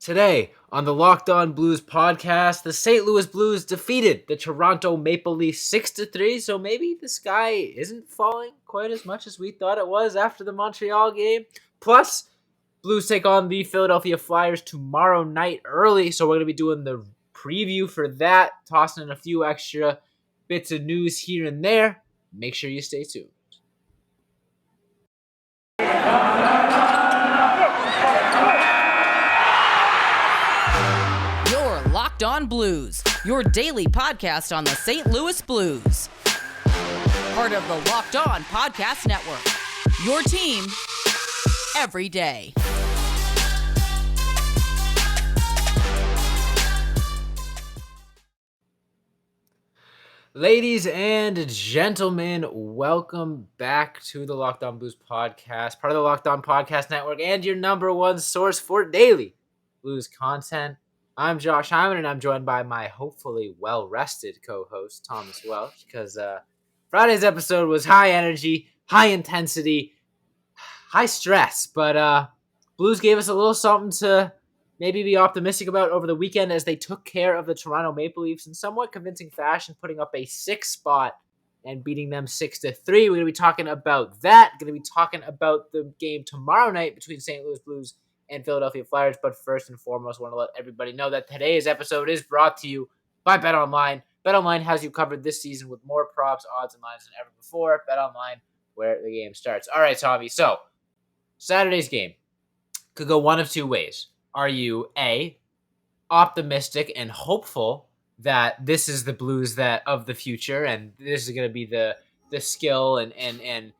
Today on the Locked On Blues podcast, the St. Louis Blues defeated the Toronto Maple Leafs 6-3, so maybe the sky isn't falling quite as much as we thought it was after the Montreal game. Plus, Blues take on the Philadephia Flyers tomorrow night early, so we're going to be doing the preview for that, tossing in a few extra bits of news here and there. Make sure you stay tuned. Locked On Blues, your daily podcast on the St. Louis Blues. Part of the Locked On Podcast Network, your team every day. Ladies and gentlemen, welcome back to the Locked On Blues podcast, part of the Locked On Podcast Network, and your number one source for daily Blues content. I'm Josh Hyman, and I'm joined by my hopefully well-rested co-host, Thomas Welch, because Friday's episode was high energy, high intensity, high stress, but Blues gave us a little something to maybe be optimistic about over the weekend as they took care of the Toronto Maple Leafs in somewhat convincing fashion, putting up a 6 spot and beating them 6-3. We're going to be talking about that. Going to be talking about the game tomorrow night between St. Louis Blues and Philadelphia Flyers. But first and foremost, I want to let everybody know that today's episode is brought to you by BetOnline. BetOnline has you covered this season with more props, odds, and lines than ever before. BetOnline, where the game starts. All right, Tommy. So, Saturday's game could go one of two ways. Are you A, optimistic and hopeful that this is the Blues that of the future and this is going to be the skill and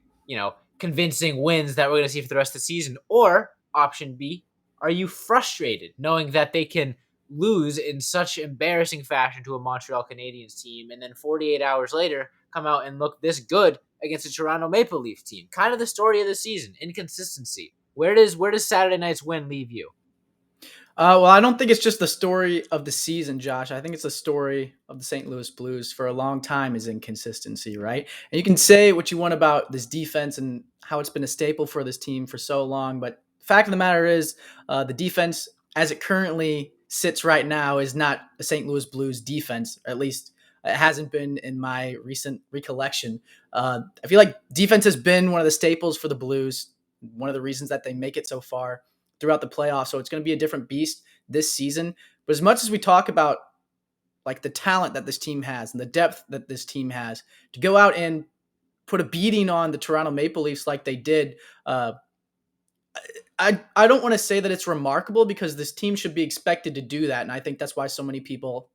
convincing wins that we're going to see for the rest of the season? Or option B, are you frustrated knowing that they can lose in such embarrassing fashion to a Montreal Canadiens team and then 48 hours later come out and look this good against a Toronto Maple Leaf team? Kind of the story of the season, inconsistency. Where does Saturday night's win leave you? Well, I don't think it's just the story of the season, Josh. I think it's the story of the St. Louis Blues for a long time is inconsistency, right? And you can say what you want about this defense and how it's been a staple for this team for so long, but the fact of the matter is the defense as it currently sits right now is not a St. Louis Blues defense, or at least it hasn't been in my recent recollection. I feel like defense has been one of the staples for the Blues, one of the reasons that they make it so far throughout the playoffs. So it's going to be a different beast this season. But as much as we talk about like the talent that this team has and the depth that this team has to go out and put a beating on the Toronto Maple Leafs like they did, I don't want to say that it's remarkable because this team should be expected to do that. And I think that's why so many people,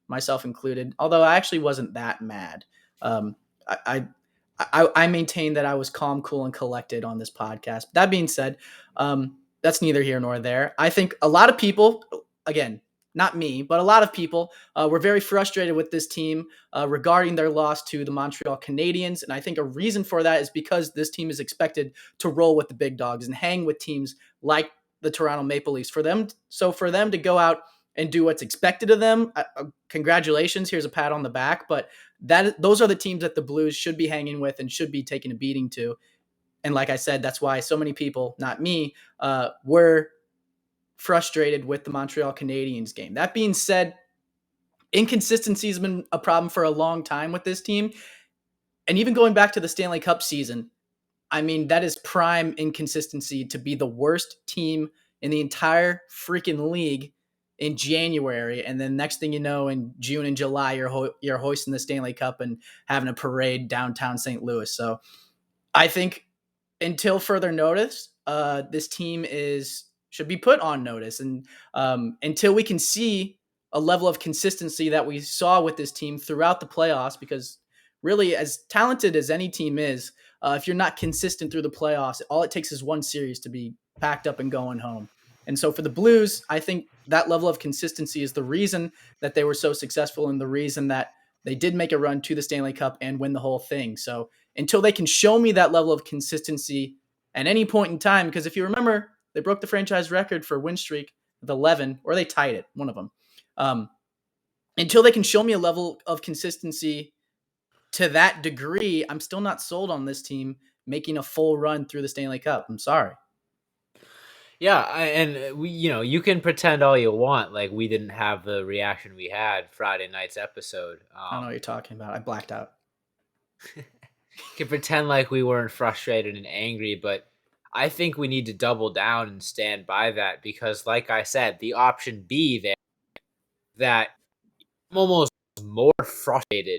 myself included, although I actually wasn't that mad. I maintain that I was calm, cool, and collected on this podcast. That being said, that's neither here nor there. I think a lot of people, again, not me, but a lot of people were very frustrated with this team regarding their loss to the Montreal Canadiens. And I think a reason for that is because this team is expected to roll with the big dogs and hang with teams like the Toronto Maple Leafs. For them to go out and do what's expected of them, congratulations, here's a pat on the back. But those are the teams that the Blues should be hanging with and should be taking a beating to. And like I said, that's why so many people, not me, were frustrated with the Montreal Canadiens game. That being said, inconsistency has been a problem for a long time with this team. And even going back to the Stanley Cup season, I mean, that is prime inconsistency to be the worst team in the entire freaking league in January. And then next thing you know, in June and July, you're hoisting the Stanley Cup and having a parade downtown St. Louis. So I think until further notice, this team should be put on notice. And until we can see a level of consistency that we saw with this team throughout the playoffs, because really as talented as any team is, if you're not consistent through the playoffs, all it takes is one series to be packed up and going home. And so for the Blues, I think that level of consistency is the reason that they were so successful and the reason that they did make a run to the Stanley Cup and win the whole thing. So until they can show me that level of consistency at any point in time, because if you remember, they broke the franchise record for win streak with 11, or they tied it, one of them. Until they can show me a level of consistency to that degree, I'm still not sold on this team making a full run through the Stanley Cup. I'm sorry. Yeah, and we, you can pretend all you want like we didn't have the reaction we had Friday night's episode. I don't know what you're talking about. I blacked out. Can pretend like we weren't frustrated and angry, but I think we need to double down and stand by that because, like I said, the option B there that I'm almost more frustrated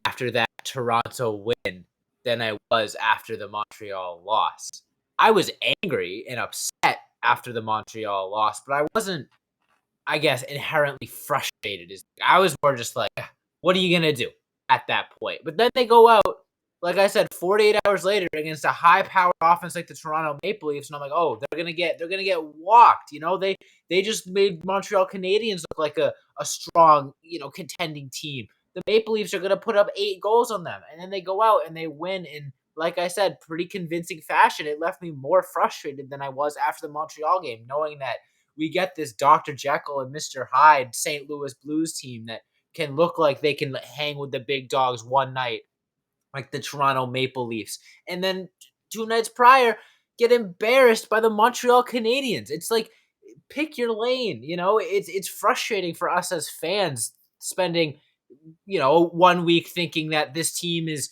after that Toronto win than I was after the Montreal loss. I was angry and upset after the Montreal loss, but I wasn't, I guess, inherently frustrated. I was more just like, what are you gonna do at that point? But then they go out, like I said, 48 hours later against a high-powered offense like the Toronto Maple Leafs, and I'm like, oh, they're gonna get walked. They just made Montreal Canadiens look like a strong, contending team. The Maple Leafs are gonna put up 8 goals on them, and then they go out and they win in, like I said, pretty convincing fashion. It left me more frustrated than I was after the Montreal game, knowing that we get this Dr. Jekyll and Mr. Hyde St. Louis Blues team that can look like they can hang with the big dogs one night, like the Toronto Maple Leafs, and then 2 nights prior get embarrassed by the Montreal Canadiens. It's like, pick your lane. It's frustrating for us as fans spending 1 week thinking that this team is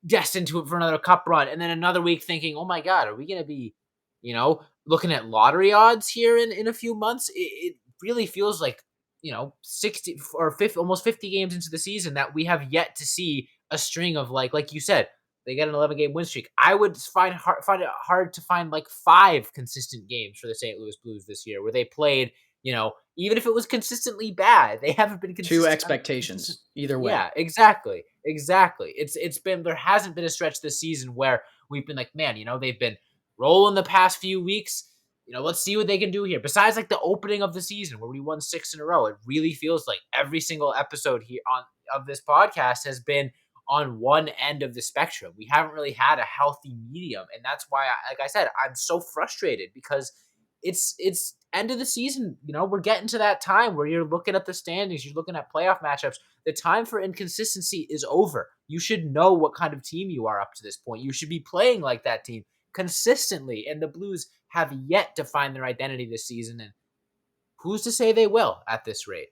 destined for another cup run, and then another week thinking, oh my God, are we going to be, looking at lottery odds here in a few months? It really feels like, 60 or 50, almost 50 games into the season that we have yet to see a string of, like you said, they get an 11-game win streak. I would find it hard to find like 5 consistent games for the St. Louis Blues this year where they played, even if it was consistently bad, they haven't been consistent. 2 expectations either way. Yeah, exactly. It's been, there hasn't been a stretch this season where we've been like, man, they've been rolling the past few weeks. Let's see what they can do here. Besides, like the opening of the season where we won 6 in a row, it really feels like every single episode here of this podcast has been on one end of the spectrum. We haven't really had a healthy medium, and that's why, like I said, I'm so frustrated because it's end of the season. We're getting to that time where you're looking at the standings, you're looking at playoff matchups. The time for inconsistency is over. You should know what kind of team you are up to this point. You should be playing like that team consistently, and the Blues have yet to find their identity this season, and who's to say they will at this rate?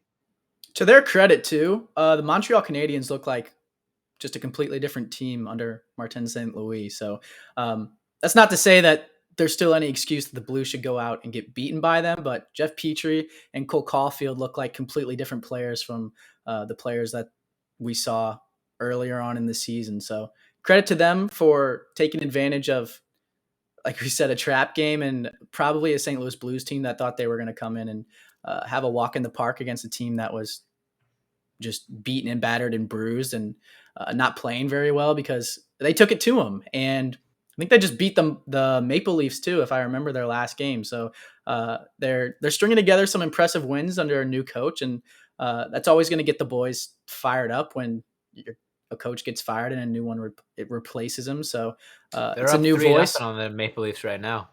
To their credit, too, the Montreal Canadiens look like just a completely different team under Martin St. Louis. So that's not to say that there's still any excuse that the Blues should go out and get beaten by them, but Jeff Petrie and Cole Caulfield look like completely different players from the players that we saw earlier on in the season. So credit to them for taking advantage of, like we said, a trap game and probably a St. Louis Blues team that thought they were going to come in and have a walk in the park against a team that was just beaten and battered and bruised and not playing very well because they took it to them. And I think they just beat the Maple Leafs too, if I remember their last game. So they're stringing together some impressive wins under a new coach, and that's always going to get the boys fired up when a coach gets fired and a new one it replaces him. So it's a new voice on the Maple Leafs right now.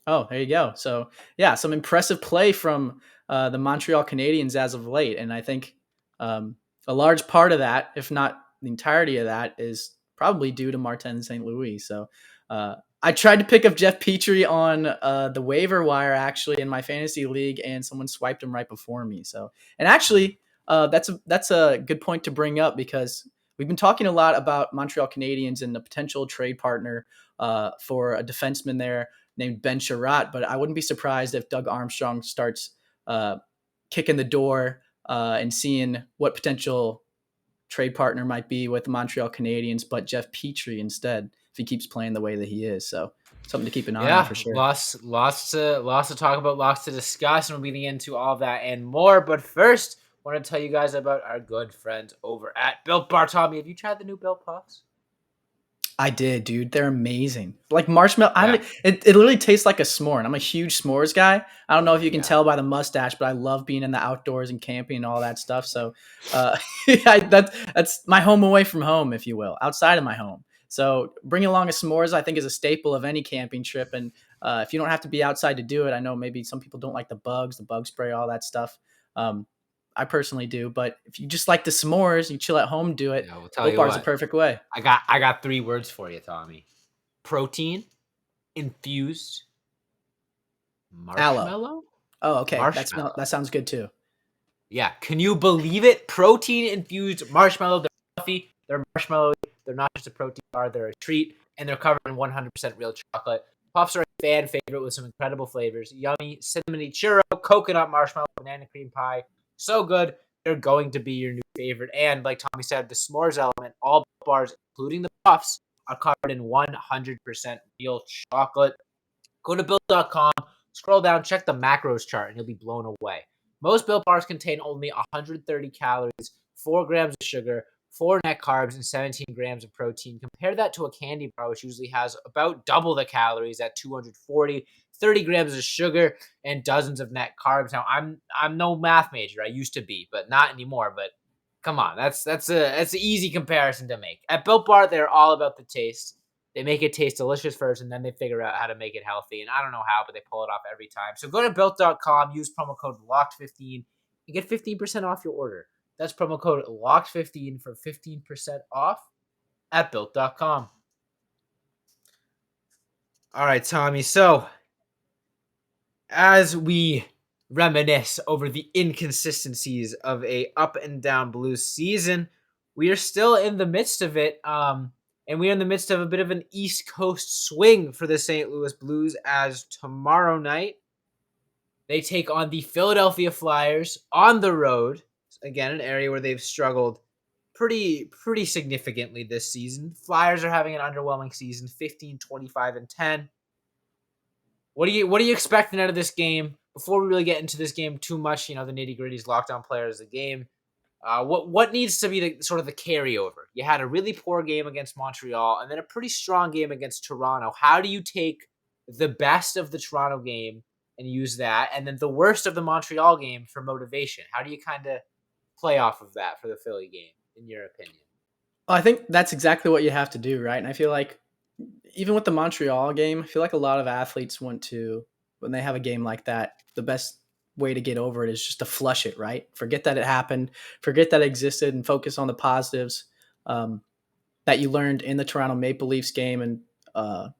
Oh, there you go. So yeah, some impressive play from the Montreal Canadiens as of late, and I think a large part of that, if not the entirety of that, is probably due to Martin St. Louis. So I tried to pick up Jeff Petrie on the waiver wire actually in my fantasy league, and someone swiped him right before me. So, and actually, that's a good point to bring up because we've been talking a lot about Montreal Canadiens and a potential trade partner for a defenseman there named Ben Sherratt, but I wouldn't be surprised if Doug Armstrong starts kicking the door and seeing what potential trade partner might be with the Montreal Canadiens, but Jeff Petrie instead, if he keeps playing the way that he is. So something to keep an eye on for sure. Lots to talk about, lots to discuss, and we'll be getting into all of that and more. But first, I want to tell you guys about our good friends over at Built Bar. Tommy, have you tried the new Built Puffs? I did, dude. They're amazing. Like marshmallow. Yeah. It literally tastes like a s'more, and I'm a huge s'mores guy. I don't know if you can tell by the mustache, but I love being in the outdoors and camping and all that stuff. So that's my home away from home, if you will, outside of my home. So bringing along a s'mores, I think, is a staple of any camping trip. And if you don't have to be outside to do it, I know maybe some people don't like the bug spray, all that stuff. I personally do, but if you just like the s'mores, you chill at home, do it. Yeah, Built Bar's the perfect way. I got 3 words for you, Tommy. Protein, infused, Aloe. Marshmallow? Oh, okay. Marshmallow. That sounds good too. Yeah. Can you believe it? Protein infused marshmallow. They're fluffy. They're marshmallowy. They're not just a protein bar. They're a treat, and they're covered in 100% real chocolate. Puffs are a fan favorite with some incredible flavors. Yummy, cinnamony churro, coconut marshmallow, banana cream pie. So good. They're going to be your new favorite. And like Tommy said, the s'mores element, all bars, including the puffs, are covered in 100% real chocolate. Go to Built.com, scroll down, check the macros chart, and you'll be blown away. Most Built bars contain only 130 calories, 4 grams of sugar, 4 net carbs, and 17 grams of protein. Compare that to a candy bar, which usually has about double the calories at 240, 30 grams of sugar, and dozens of net carbs. Now, I'm no math major. I used to be, but not anymore. But come on, that's an easy comparison to make. At Built Bar, they're all about the taste. They make it taste delicious first, and then they figure out how to make it healthy. And I don't know how, but they pull it off every time. So go to Built.com, use promo code LOCKED15, and get 15% off your order. That's promo code LOCKED15 for 15% off at Built.com. All right, Tommy. So as we reminisce over the inconsistencies of a up and down Blues season, we are still in the midst of it. And we are in the midst of a bit of an East Coast swing for the St. Louis Blues as tomorrow night they take on the Philadelphia Flyers on the road. Again, an area where they've struggled pretty significantly this season. Flyers are having an underwhelming season, 15, 25, and 10. What are you expecting out of this game? Before we really get into this game too much, the nitty-gritties, lockdown players of the game. What needs to be the sort of the carryover? You had a really poor game against Montreal and then a pretty strong game against Toronto. How do you take the best of the Toronto game and use that, and then the worst of the Montreal game for motivation? How do you kind of play off of that for the Philly game, in your opinion? Well, I think that's exactly what you have to do, right? And I feel like even with the Montreal game, I feel like a lot of athletes want to, when they have a game like that, the best way to get over it is just to flush it, right? Forget that it happened, forget that it existed, and focus on the positives that you learned in the Toronto Maple Leafs game and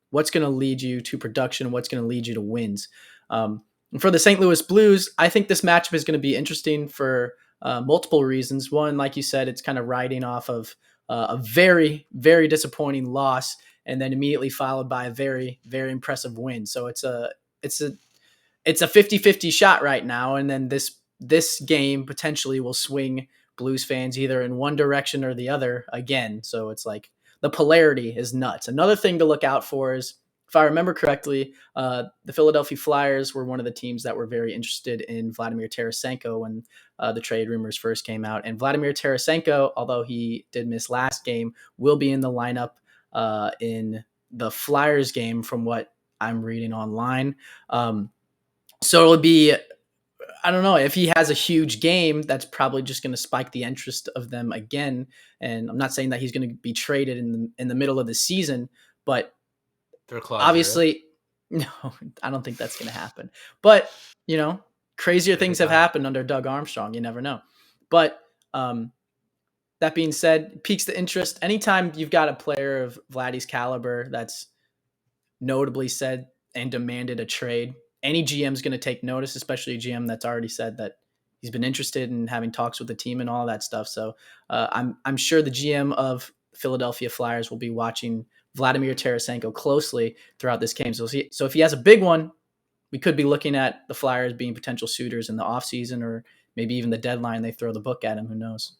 what's going to lead you to production, what's going to lead you to wins. And for the St. Louis Blues, I think this matchup is going to be interesting for multiple reasons. One, like you said, it's kind of riding off of a very, very disappointing loss, and then immediately followed by a very, very impressive win. So it's a 50-50 shot right now, and then this game potentially will swing Blues fans either in one direction or the other again. So it's like the polarity is nuts. Another thing to look out for is, if I remember correctly, the Philadelphia Flyers were one of the teams that were very interested in Vladimir Tarasenko when the trade rumors first came out. And Vladimir Tarasenko, although he did miss last game, will be in the lineup in the Flyers game from what I'm reading online. So it'll be, I don't know, if he has a huge game, that's probably just going to spike the interest of them again. And I'm not saying that he's going to be traded in the middle of the season, but obviously, no, I don't think that's going to happen. But, crazier things have happened under Doug Armstrong. You never know. But that being said, piques the interest. Anytime you've got a player of Vladdy's caliber that's notably said and demanded a trade, any GM is going to take notice, especially a GM that's already said that he's been interested in having talks with the team and all that stuff. So I'm sure the GM of Philadelphia Flyers will be watching Vladimir Tarasenko closely throughout this game. So if he has a big one, we could be looking at the Flyers being potential suitors in the offseason or maybe even the deadline. They throw the book at him. Who knows?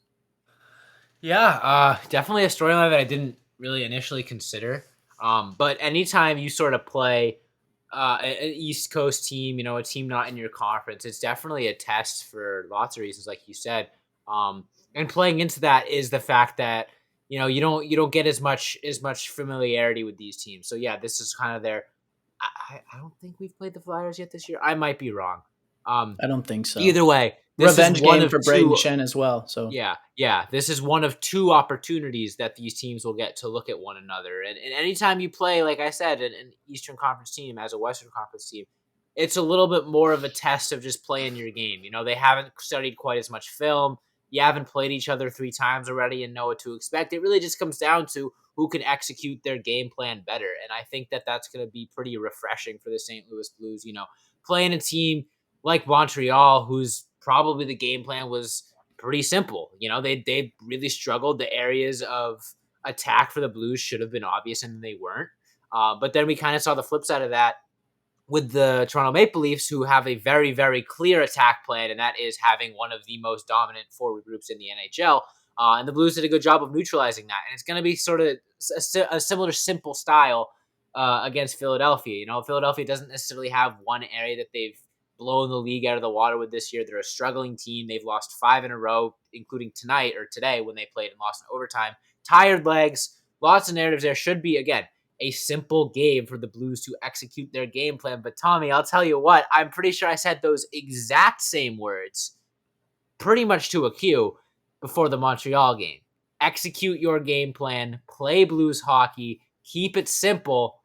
Yeah, definitely a storyline that I didn't really initially consider. But anytime you sort of play an East Coast team, a team not in your conference, it's definitely a test for lots of reasons, like you said. And playing into that is the fact that you don't get as much familiarity with these teams. So yeah, this is kind of their. I don't think we've played the Flyers yet this year. I might be wrong. I don't think so. Either way, this revenge is one game of for Braden Shen as well. So yeah. This is one of two opportunities that these teams will get to look at one another. And anytime you play, like I said, an Eastern Conference team as a Western Conference team, it's a little bit more of a test of just playing your game. They haven't studied quite as much film. You haven't played each other 3 times already and know what to expect. It really just comes down to who can execute their game plan better. And I think that that's going to be pretty refreshing for the St. Louis Blues. playing a team like Montreal, whose probably the game plan was pretty simple. They really struggled. The areas of attack for the Blues should have been obvious, and they weren't. But then we kind of saw the flip side of that with the Toronto Maple Leafs, who have a very, very clear attack plan, and that is having one of the most dominant forward groups in the NHL. And the Blues did a good job of neutralizing that. And it's going to be sort of a similar simple style against Philadelphia. Philadelphia doesn't necessarily have one area that they've blown the league out of the water with this year. They're a struggling team. They've lost 5 in a row, including tonight or today when they played and lost in overtime. Tired legs, lots of narratives there. Should be, again, a simple game for the Blues to execute their game plan. But Tommy, I'll tell you what, I'm pretty sure I said those exact same words pretty much to a cue before the Montreal game. Execute your game plan, play Blues hockey, keep it simple.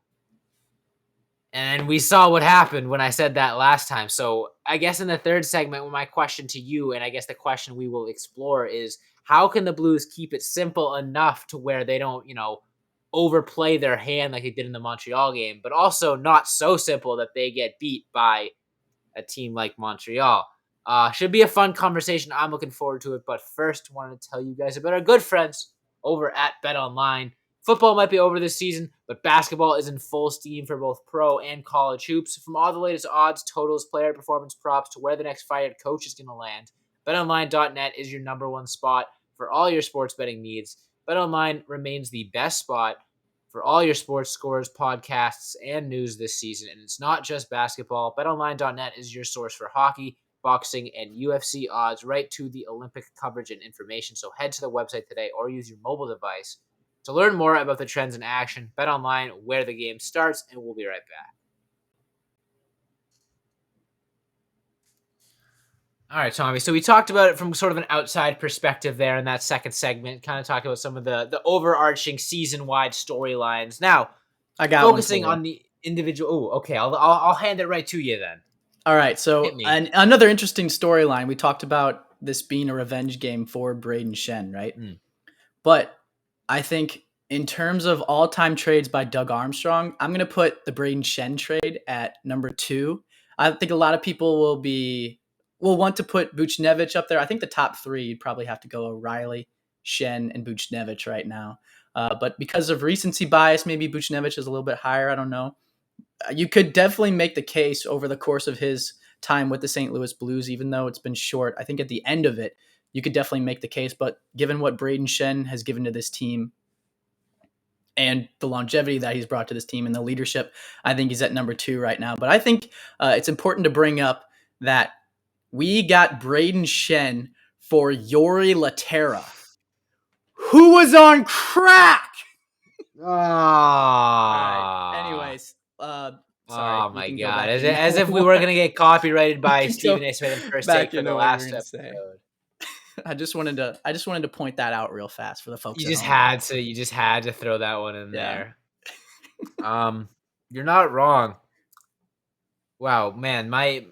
And we saw what happened when I said that last time. So I guess in the third segment, my question to you, and I guess the question we will explore is, how can the Blues keep it simple enough to where they don't, overplay their hand like they did in the Montreal game, but also not so simple that they get beat by a team like Montreal? Should be a fun conversation. I'm looking forward to it. But first, I wanted to tell you guys about our good friends over at BetOnline. Football might be over this season, but basketball is in full steam for both pro and college hoops. From all the latest odds, totals, player performance props, to where the next fired coach is going to land, BetOnline.net is your number one spot for all your sports betting needs. BetOnline remains the best spot for all your sports scores, podcasts, and news this season. And it's not just basketball. BetOnline.net is your source for hockey, boxing, and UFC odds, right to the Olympic coverage and information. So head to the website today or use your mobile device to learn more about the trends in action. BetOnline, where the game starts, and we'll be right back. All right, Tommy. So we talked about it from sort of an outside perspective there in that second segment, kind of talking about some of the overarching season-wide storylines. Now, I got focusing on the individual. Oh, okay. I'll hand it right to you then. All right. So another interesting storyline. We talked about this being a revenge game for Braden Shen, right? But I think in terms of all-time trades by Doug Armstrong, I'm going to put the Braden Shen trade at number 2. I think a lot of people will want to put Buchnevich up there. I think the top 3, you'd probably have to go O'Reilly, Shen, and Buchnevich right now. But because of recency bias, maybe Buchnevich is a little bit higher. I don't know. You could definitely make the case over the course of his time with the St. Louis Blues, even though it's been short. I think at the end of it, you could definitely make the case. But given what Braden Shen has given to this team and the longevity that he's brought to this team and the leadership, I think he's at number 2 right now. But I think it's important to bring up that we got Braden Shen for Yori Laterra, who was on crack. Right. Anyways, sorry. Oh my God! As if we were gonna get copyrighted by Stephen A. Smith and First Take for the last episode. I just wanted to point that out real fast for the folks. You just had to throw that one in there. You're not wrong. Wow, man, my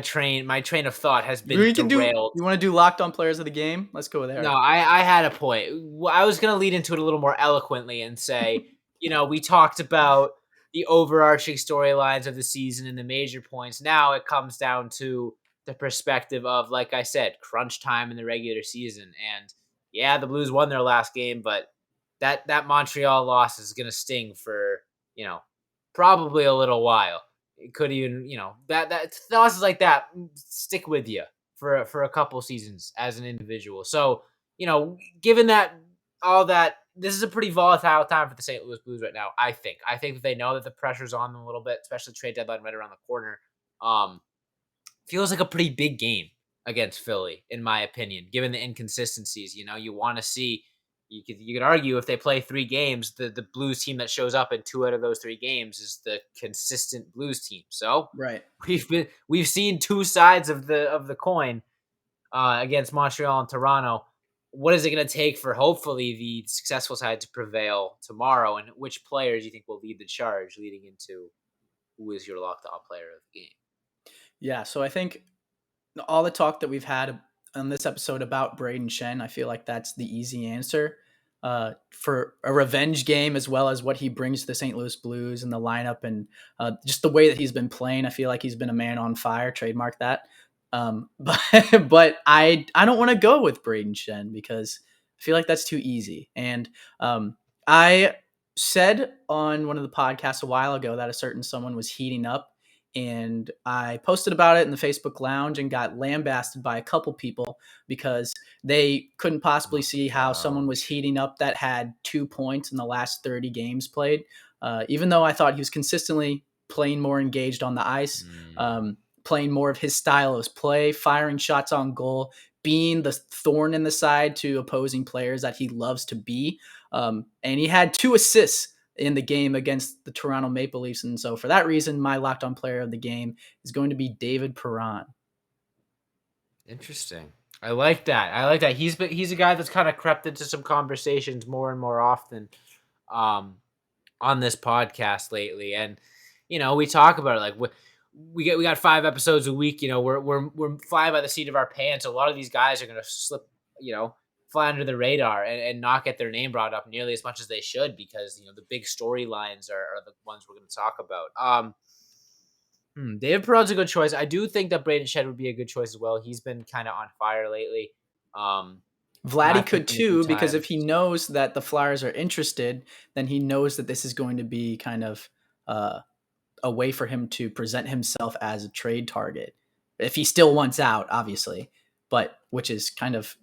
train of thought has been derailed. You want to do locked on players of the game? Let's go there. No, I had a point. I was going to lead into it a little more eloquently and say, we talked about the overarching storylines of the season and the major points. Now it comes down to the perspective of, like I said, crunch time in the regular season. And yeah, the Blues won their last game, but that Montreal loss is going to sting for, probably a little while. It could even, that losses like that stick with you for a couple seasons as an individual. So, given that all that, this is a pretty volatile time for the St. Louis Blues right now. I think that they know that the pressure's on them a little bit, especially trade deadline right around the corner. Feels like a pretty big game against Philly, in my opinion, given the inconsistencies. You want to see. You could argue if they play 3 games, the Blues team that shows up in 2 out of those 3 games is the consistent Blues team. So right, we've seen 2 sides of the coin against Montreal and Toronto. What is it going to take for hopefully the successful side to prevail tomorrow, and which players you think will lead the charge leading into who is your locked on player of the game? Yeah, so I think all the talk that we've had on this episode about Braden Shen, I feel like that's the easy answer. for a revenge game, as well as what he brings to the St. Louis Blues and the lineup, and just the way that he's been playing. I feel like he's been a man on fire. Trademark that. But I don't want to go with Braden Shen because I feel like that's too easy. And I said on one of the podcasts a while ago that a certain someone was heating up, and I posted about it in the Facebook lounge and got lambasted by a couple people because they couldn't possibly see how someone was heating up that had 2 points in the last 30 games played. Even though I thought he was consistently playing more engaged on the ice, playing more of his style of play, firing shots on goal, being the thorn in the side to opposing players that he loves to be. And he had 2 assists in the game against the Toronto Maple Leafs. And so for that reason, my locked on player of the game is going to be David Perron. Interesting. I like that. He's a guy that's kind of crept into some conversations more and more often on this podcast lately. And, we talk about it like we got 5 episodes a week. We're flying by the seat of our pants. A lot of these guys are going to slip, fly under the radar and not get their name brought up nearly as much as they should because, the big storylines are the ones we're going to talk about. David Perron's a good choice. I do think that Braden Shed would be a good choice as well. He's been kind of on fire lately. Vladdy could too, because if he knows that the Flyers are interested, then he knows that this is going to be kind of a way for him to present himself as a trade target. If he still wants out, obviously, but which is kind of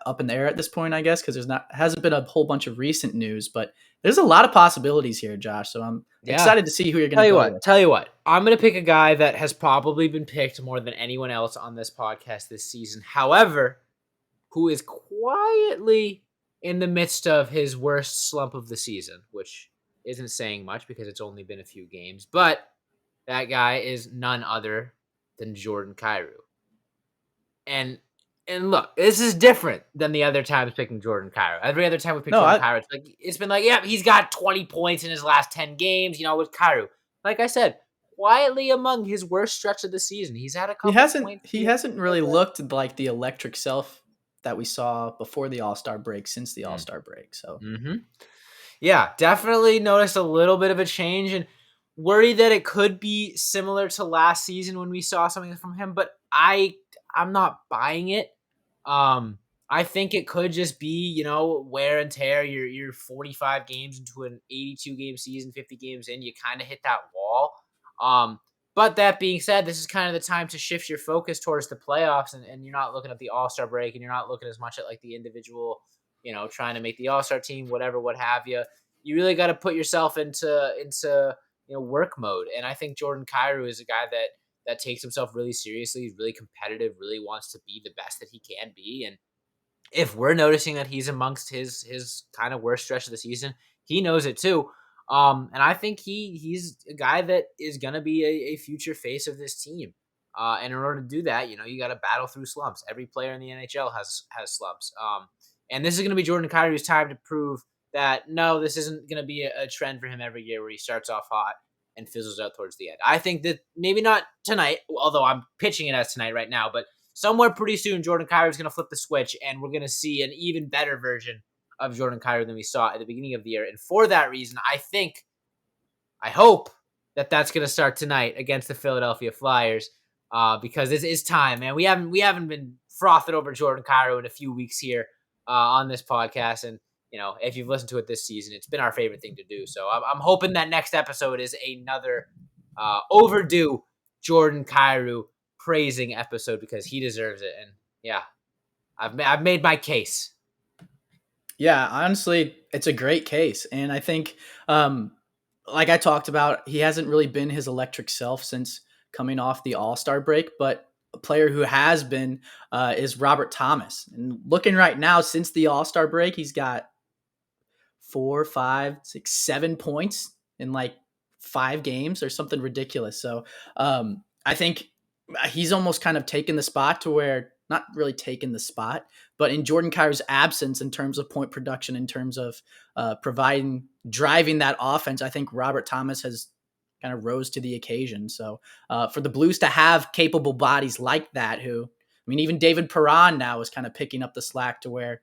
up in the air at this point, I guess, because hasn't been a whole bunch of recent news, but there's a lot of possibilities here, Josh. So I'm excited to see who you're going to go with. Tell you what, I'm going to pick a guy that has probably been picked more than anyone else on this podcast this season. However, who is quietly in the midst of his worst slump of the season, which isn't saying much because it's only been a few games. But that guy is none other than Jordan Kyrou. And look, this is different than the other times picking Jordan Kyrou. Every other time we pick Jordan Kyrou, it's been like, yeah, he's got 20 points in his last 10 games, with Kyrou. Like I said, quietly among his worst stretch of the season. He's had a couple points. He hasn't really looked like the electric self that we saw before the All-Star break, since the All-Star break. So, yeah, definitely noticed a little bit of a change and worried that it could be similar to last season when we saw something from him. But I'm not buying it. I think it could just be, wear and tear. You're 45 games into an 82 game season, 50 games in, you kind of hit that wall. But that being said, this is kind of the time to shift your focus towards the playoffs, and you're not looking at the All-Star break, and you're not looking as much at like the individual, trying to make the All-Star team, whatever, what have you. You really got to put yourself into work mode. And I think Jordan Kyrou is a guy that takes himself really seriously. He's really competitive, really wants to be the best that he can be. And if we're noticing that he's amongst his kind of worst stretch of the season, he knows it too. And I think he's a guy that is going to be a future face of this team. And in order to do that, you got to battle through slumps. Every player in the NHL has slumps. And this is going to be Jordan Kyrou's time to prove that, no, this isn't going to be a trend for him every year where he starts off hot and fizzles out towards the end. I think that maybe not tonight, although I'm pitching it as tonight right now, but somewhere pretty soon, Jordan Kyrou is going to flip the switch, and we're going to see an even better version of Jordan Kyrou than we saw at the beginning of the year. And for that reason, I hope that that's going to start tonight against the Philadelphia Flyers, because this is time, man. We haven't been frothing over Jordan Kyrou in a few weeks here on this podcast, and if you've listened to it this season, it's been our favorite thing to do. So I'm hoping that next episode is another overdue Jordan Kyrou praising episode because he deserves it. And yeah, I've made my case. Yeah, honestly, it's a great case. And I think, like I talked about, he hasn't really been his electric self since coming off the All-Star break, but a player who has been is Robert Thomas. And looking right now, since the All-Star break, he's got 4, 5, 6, 7 points in like 5 games or something ridiculous. So I think he's almost kind of taken the spot to where, not really taken the spot, but in Jordan Kyrou's absence in terms of point production, in terms of driving that offense, I think Robert Thomas has kind of rose to the occasion. So for the Blues to have capable bodies like that, even David Perron now is kind of picking up the slack to where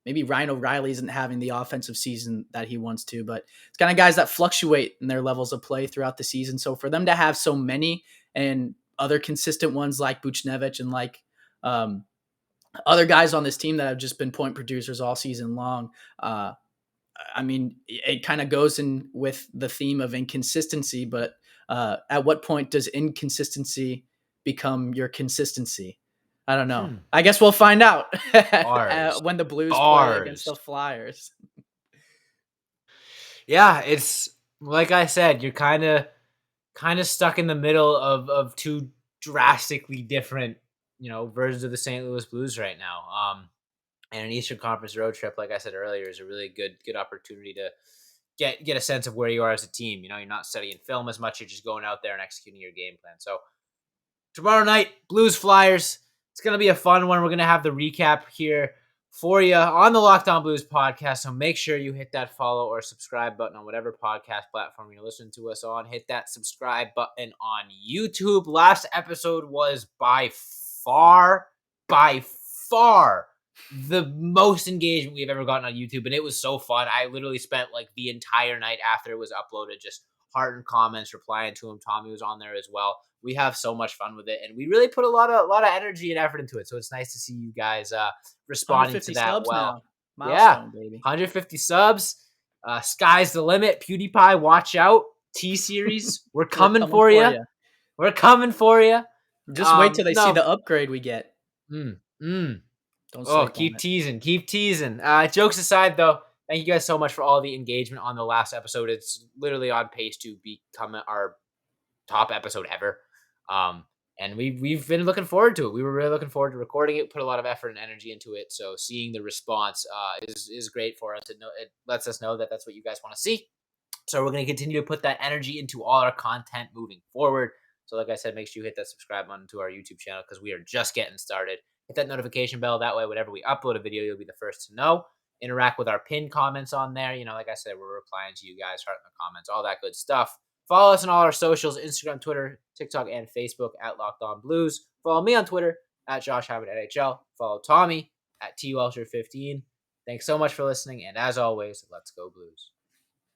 maybe Ryan O'Reilly isn't having the offensive season that he wants to, but it's kind of guys that fluctuate in their levels of play throughout the season. So for them to have so many and other consistent ones like Buchnevich and like other guys on this team that have just been point producers all season long, I mean, it kind of goes in with the theme of inconsistency, but at what point does inconsistency become your consistency? I don't know. I guess we'll find out Bars. when the Blues play against Bars. the Flyers. Yeah, it's like I said, you're kind of stuck in the middle of two drastically different, versions of the St. Louis Blues right now. And an Eastern Conference road trip, like I said earlier, is a really good opportunity to get a sense of where you are as a team. You're not studying film as much; you're just going out there and executing your game plan. So tomorrow night, Blues Flyers. It's gonna be a fun one. We're gonna have the recap here for you on the Locked On Blues podcast. So make sure you hit that follow or subscribe button on whatever podcast platform you're listening to us on. Hit that subscribe button on YouTube. Last episode was by far the most engagement we've ever gotten on YouTube, and it was so fun. I literally spent like the entire night after it was uploaded just hearting comments, replying to him. Tommy was on there as well. We have so much fun with it, and we really put a lot of energy and effort into it. So it's nice to see you guys responding to that. Well, milestone, baby. 150 subs. Sky's the limit. PewDiePie, watch out. T-Series, we're coming for you. We're coming for you. Just wait till they see the upgrade we get. Don't keep teasing. Jokes aside, though, thank you guys so much for all the engagement on the last episode. It's literally on pace to become our top episode ever. And we've been looking forward to it. We were really looking forward to recording it, put a lot of effort and energy into it. So seeing the response is great for us. It lets us know that that's what you guys want to see. So we're going to continue to put that energy into all our content moving forward. So like I said, make sure you hit that subscribe button to our YouTube channel because we are just getting started. Hit that notification bell. That way, whenever we upload a video, you'll be the first to know. Interact with our pinned comments on there. Like I said, we're replying to you guys, hearting the comments, all that good stuff. Follow us on all our socials, Instagram, Twitter, TikTok, and Facebook at Locked On Blues. Follow me on Twitter at Josh Hyman NHL. Follow Tommy at TWelcher15. Thanks so much for listening, and as always, let's go Blues.